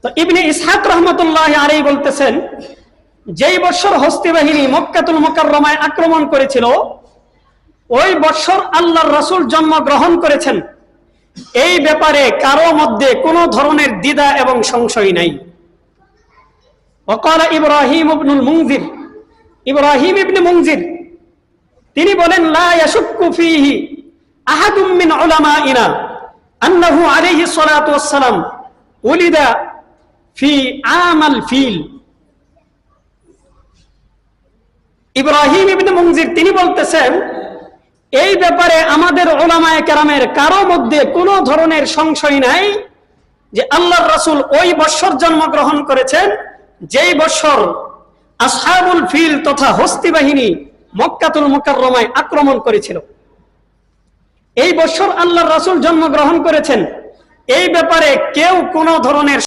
তো ইবনে ইসহাক রাহমাতুল্লাহি আলাইহি বলতেছেন, যেই বছর হস্তি বাহিনী মক্কাতুল মুকাররমায় আক্রমণ করেছিল ওই বছর আল্লাহর রাসূল জন্মগ্রহণ করেছেন, এই ব্যাপারে কারো মধ্যে কোনো ধরনের দ্বিধা এবং সংশয় নাই। ওয়াকাল ইব্রাহিম ইবনুল মুনজির, ইব্রাহিম ইবনে মুনজির তিনি বলেন, লা ইয়াশুক্কু ফীহি আহাদুম মিন উলামাইনা আন্নাহু আলাইহিস সালাতু ওয়াস সালাম উলিদা ফি আমাল ফিল। ইব্রাহিম ইবনে মুনজির তিনি বলতেছেন, এই ব্যাপারে আমাদের উলামায়ে কেরামের কারো মধ্যে কোনো ধরনের সংশয় নাই যে আল্লাহর রাসূল ওই বছর জন্মগ্রহণ করেছেন যেই বছর আসহাবুল ফিল তথা হস্তি বাহিনী মক্কাতুল মুকাররমায় আক্রমণ করেছিল। এই বছর আল্লাহর রাসূল জন্মগ্রহণ করেছেন, এই ব্যাপারে কেউ কোনো ধরনের